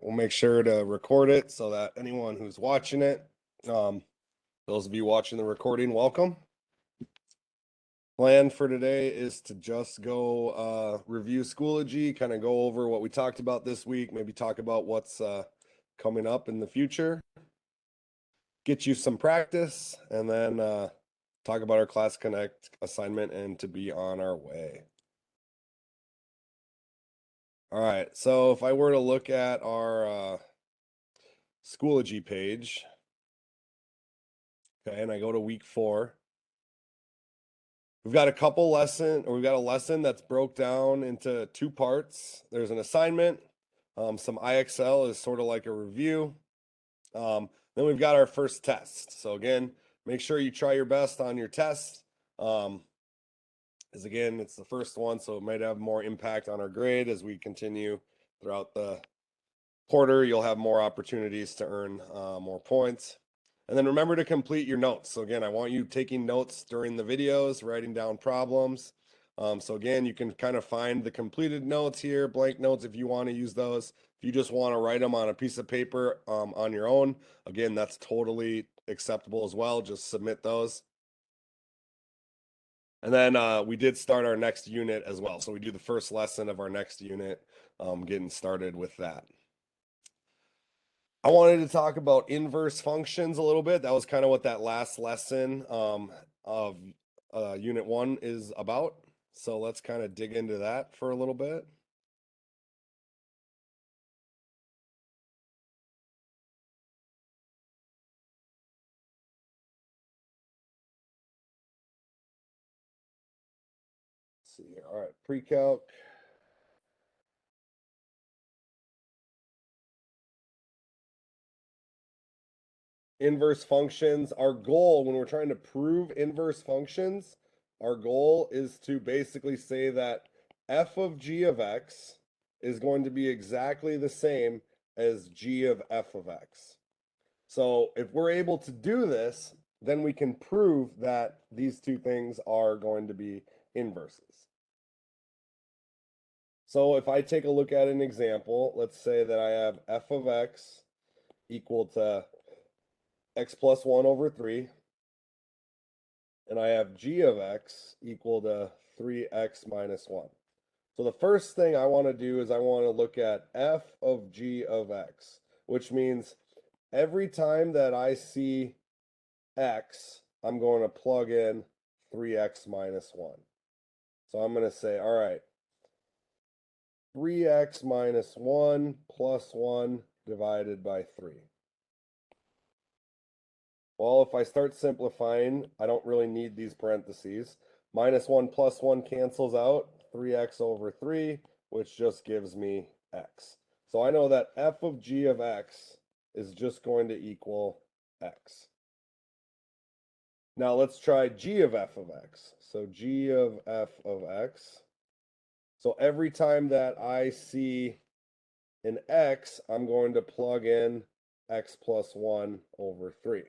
We'll make sure to record it so that anyone who's watching it, those of you watching the recording, welcome. Plan for today is to just go review Schoology, kind of go over what we talked about this week, maybe talk about what's coming up in the future, get you some practice, and then talk about our Class Connect assignment and to be on our way. All right, so if I were to look at our Schoology page, okay, and I go to week 4, we've got a lesson that's broke down into 2 parts. There's an assignment, some IXL is sort of like a review. Then we've got our first test. So again, make sure you try your best on your test. As again, it's the first one, so it might have more impact on our grade as we continue throughout the quarter. You'll have more opportunities to earn more points. And then remember to complete your notes. So again, I want you taking notes during the videos, writing down problems. So again, you can kind of find the completed notes here, blank notes if you want to use those. If you just want to write them on a piece of paper on your own, again, that's totally acceptable as well. Just submit those. And then we did start our next unit as well. So we do the first lesson of our next unit, getting started with that. I wanted to talk about inverse functions a little bit. That was kind of what that last lesson of Unit 1 is about. So let's kind of dig into that for a little bit. Let's see here. All right, pre-calc. Inverse functions. Our goal when we're trying to prove inverse functions, our goal is to basically say that f of g of x is going to be exactly the same as g of f of x. So if we're able to do this, then we can prove that these two things are going to be inverses. So if I take a look at an example, let's say that I have f of x equal to x plus 1 over 3, and I have g of x equal to 3x minus 1. So the first thing I want to do is I want to look at f of g of x, which means every time that I see x, I'm going to plug in 3x minus 1. So I'm going to say, all right, 3x minus 1 plus 1 divided by 3. Well, if I start simplifying, I don't really need these parentheses. Minus 1 plus 1 cancels out, 3x over 3, which just gives me x. So I know that f of g of x is just going to equal x. Now let's try g of f of x. So g of f of x. So every time that I see an x, I'm going to plug in x plus 1 over 3.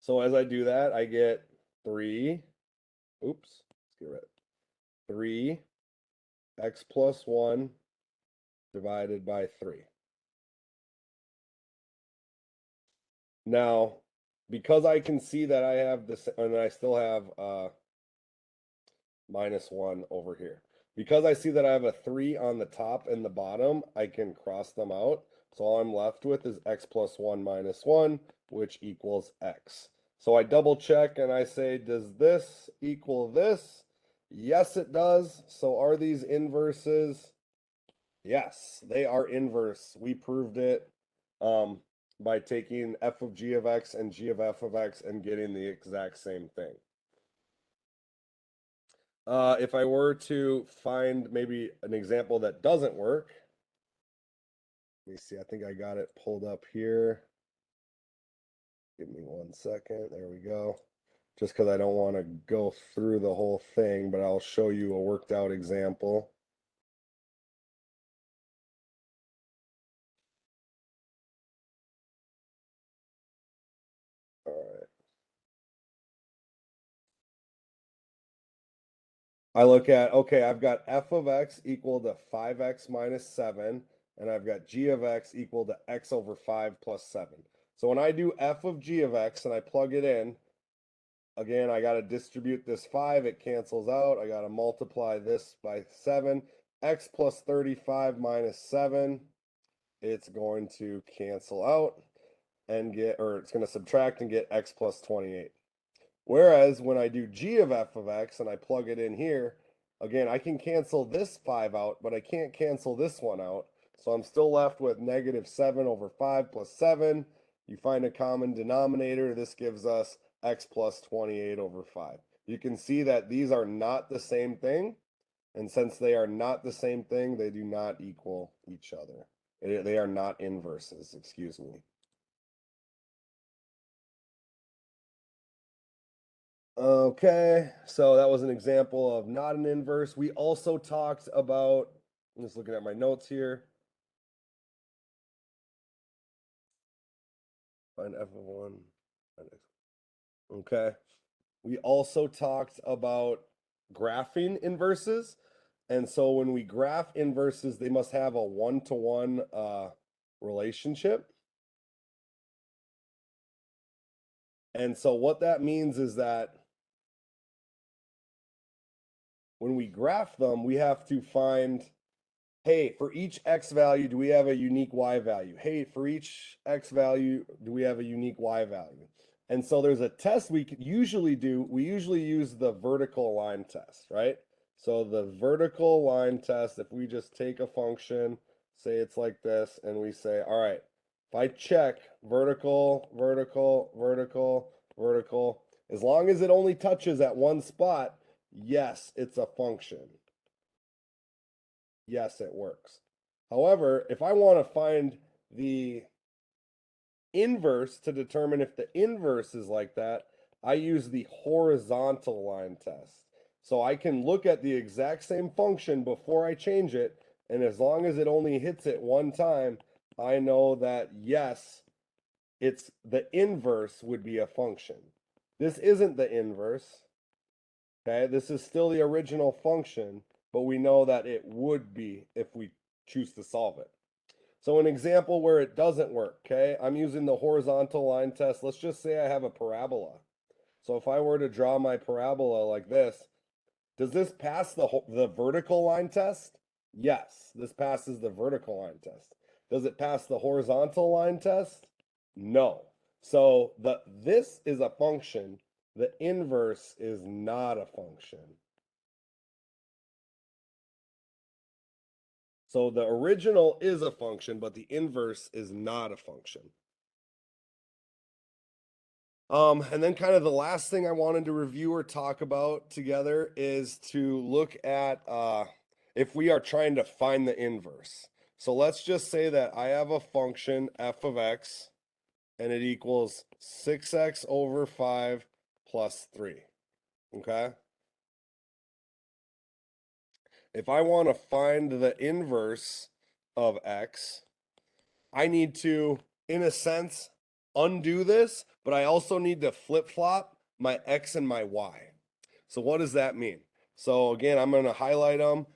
So as I do that, I get 3, oops, let's get rid of 3 x plus 1 divided by 3. Now, because I can see that I have this, and I still have minus 1 over here. Because I see that I have a 3 on the top and the bottom, I can cross them out. So all I'm left with is x plus 1 minus 1, which equals x. So I double check and I say, does this equal this? Yes, it does. So are these inverses? Yes, they are inverse. We proved it by taking f of g of x and g of f of x and getting the exact same thing. If I were to find maybe an example that doesn't work, let me see, I think I got it pulled up here. Give me 1 second. There we go. Just because I don't want to go through the whole thing, but I'll show you a worked out example. All right. I look at, okay, I've got f of x equal to 5x minus 7 and I've got g of x equal to x over 5 plus 7. So when I do f of g of x and I plug it in, again, I got to distribute this 5. It cancels out. I got to multiply this by 7. X plus 35 minus 7. It's going to cancel out and get, or it's going to subtract and get x plus 28. Whereas when I do g of f of x and I plug it in here, again, I can cancel this 5 out, but I can't cancel this one out. So I'm still left with negative 7 over 5 plus 7. You find a common denominator. This gives us x plus 28 over 5. You can see that these are not the same thing. And since they are not the same thing, they do not equal each other. They are not inverses, excuse me. Okay, so that was an example of not an inverse. We also talked about, I'm just looking at my notes here. Find f of 1. Okay. We also talked about graphing inverses. And so when we graph inverses, they must have a one-to-one relationship. And so what that means is that when we graph them, we have to find, hey, for each x value, do we have a unique y value? Hey, for each x value, do we have a unique y value? And so there's a test we could usually do. We usually use the vertical line test, right? So the vertical line test, if we just take a function, say it's like this, and we say, all right, if I check vertical, vertical, vertical, vertical, as long as it only touches at one spot, yes, it's a function. Yes, it works. However, if I want to find the inverse to determine if the inverse is like that, I use the horizontal line test. So I can look at the exact same function before I change it, and as long as it only hits it one time, I know that yes, it's the inverse would be a function. This isn't the inverse. Okay, this is still the original function, but we know that it would be if we choose to solve it. So an example where it doesn't work, okay, I'm using the horizontal line test. Let's just say I have a parabola. So if I were to draw my parabola like this, does this pass the vertical line test? Yes, this passes the vertical line test. Does it pass the horizontal line test? No. So this is a function. The inverse is not a function. So the original is a function, but the inverse is not a function. And then kind of the last thing I wanted to review or talk about together is to look at if we are trying to find the inverse. So let's just say that I have a function f of x and it equals 6x over 5 plus 3. Okay? If I want to find the inverse of x, I need to, in a sense, undo this, but I also need to flip-flop my x and my y. So what does that mean? So again, I'm going to highlight them.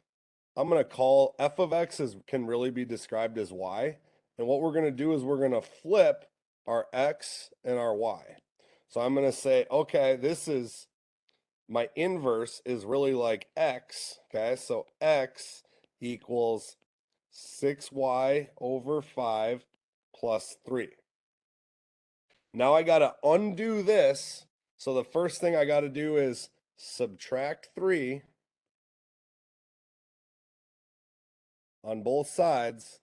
I'm going to call f of x can really be described as y. And what we're going to do is we're going to flip our x and our y. So I'm going to say, okay, this is my inverse is really like x. Okay, so x equals 6y over 5 plus 3. Now I got to undo this. So the first thing I got to do is subtract 3 on both sides.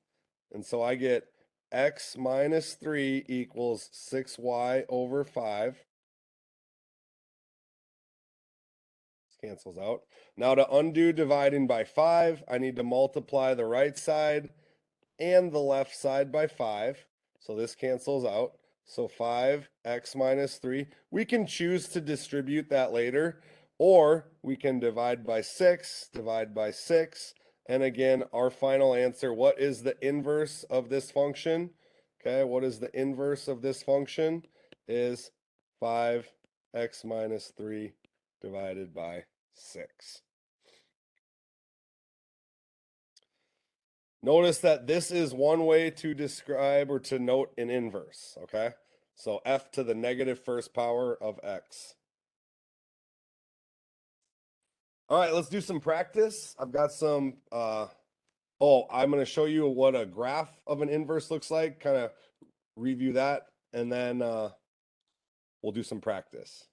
And so I get x minus 3 equals 6y over 5. This cancels out. Now to undo dividing by 5, I need to multiply the right side and the left side by 5. So this cancels out. So 5x minus 3. We can choose to distribute that later, or we can divide by 6, divide by 6. And again, our final answer, what is the inverse of this function? Okay, what is the inverse of this function? Is 5x minus 3 divided by 6. Notice that this is one way to describe or to note an inverse, okay? So f to the negative first power of x. All right, let's do some practice. I've got some, I'm going to show you what a graph of an inverse looks like, kind of review that, and then we'll do some practice.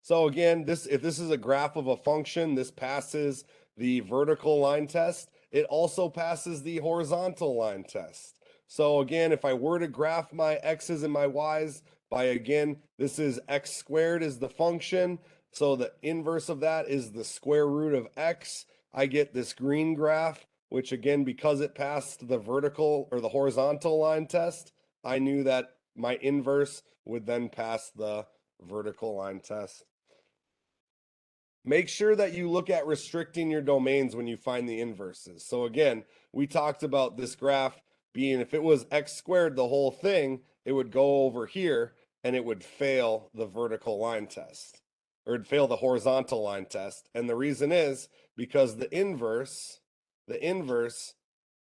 So again, if this is a graph of a function, this passes the vertical line test. It also passes the horizontal line test. So again, if I were to graph my x's and my y's by, again, this is x squared is the function. So the inverse of that is the square root of x. I get this green graph, which again, because it passed the vertical or the horizontal line test, I knew that my inverse would then pass the vertical line test. Make sure that you look at restricting your domains when you find the inverses. So again, we talked about this graph being, if it was x squared, the whole thing, it would go over here and it would fail the vertical line test, or it'd fail the horizontal line test. And the reason is because the inverse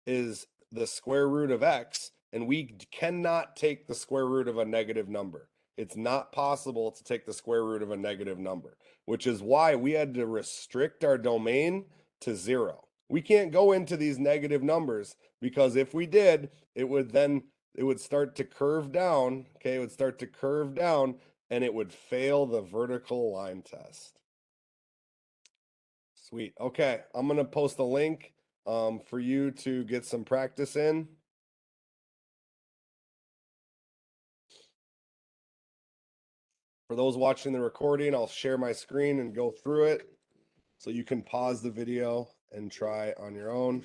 is the square root of x, and we cannot take the square root of a negative number. It's not possible to take the square root of a negative number, which is why we had to restrict our domain to 0. We can't go into these negative numbers because if we did, it would start to curve down. Okay, it would start to curve down and it would fail the vertical line test. Sweet. Okay, I'm gonna post a link for you to get some practice in. For those watching the recording, I'll share my screen and go through it so you can pause the video and try on your own.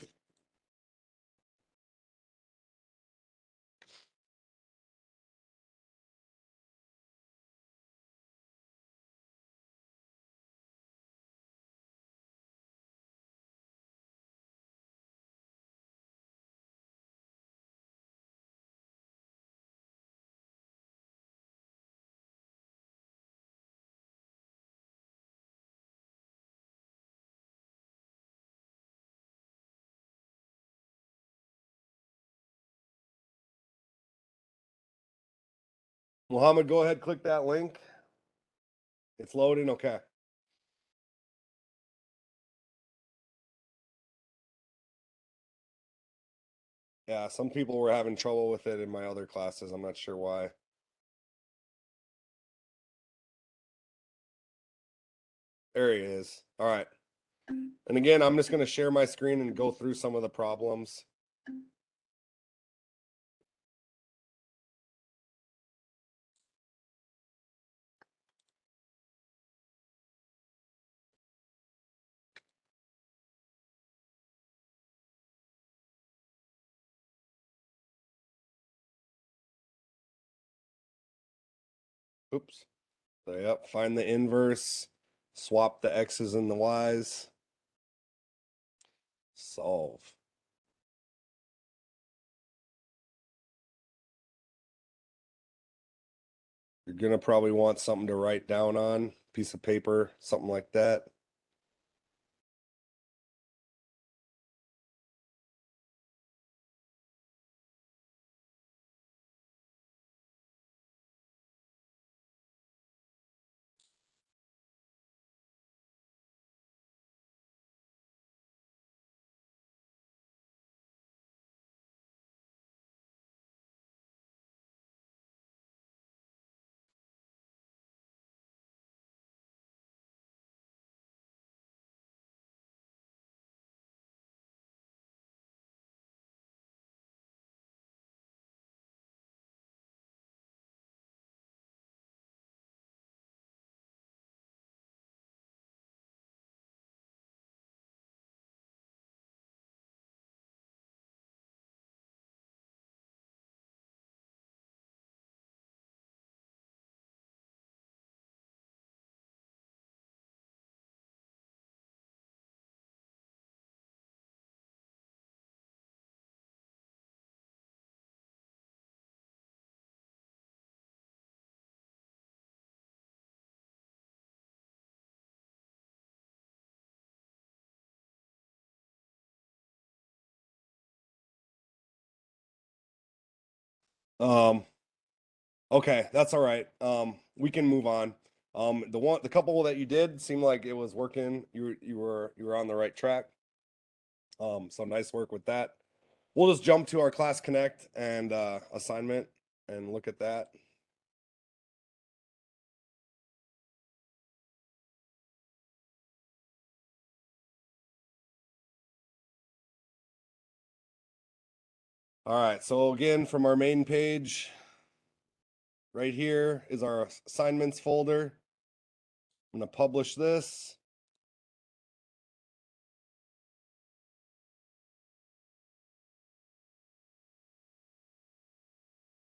Mohammed, go ahead, click that link. It's loading. Okay. Yeah, some people were having trouble with it in my other classes. I'm not sure why. There he is. All right. And again, I'm just going to share my screen and go through some of the problems. Oops. So, yep, find the inverse, swap the x's and the y's, solve. You're going to probably want something to write down on, piece of paper, something like that. Okay, that's all right. We can move on. The couple that you did seemed like it was working. You were on the right track. So nice work with that. We'll just jump to our class connect and assignment and look at that. All right, so again, from our main page, right here is our assignments folder. I'm going to publish this.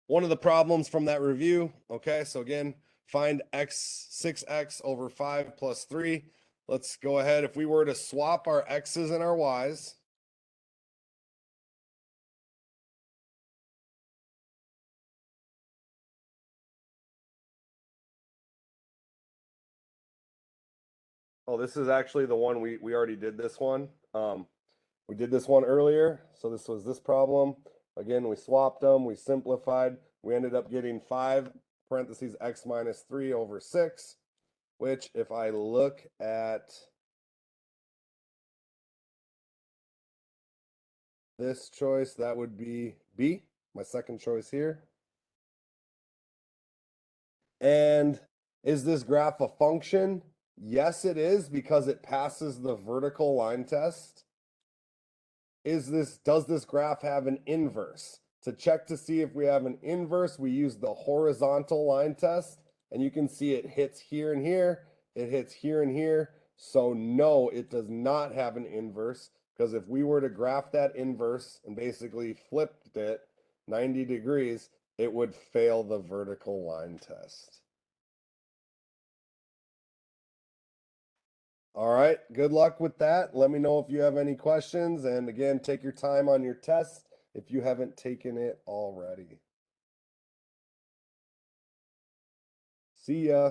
One of the problems from that review, okay, so again, find x 6x over 5 plus 3. Let's go ahead. If we were to swap our x's and our y's, oh, this is actually the one we already did this one. We did this one earlier, so this was this problem. Again, we swapped them, we simplified. We ended up getting 5 parentheses x minus 3 over 6, which if I look at this choice, that would be B, my second choice here. And is this graph a function? Yes, it is, because it passes the vertical line test. Does this graph have an inverse? To check to see if we have an inverse, we use the horizontal line test, and you can see it hits here and here, it hits here and here. So no, it does not have an inverse, because if we were to graph that inverse and basically flipped it 90 degrees, it would fail the vertical line test. All right, good luck with that. Let me know if you have any questions. And again, take your time on your test if you haven't taken it already. See ya.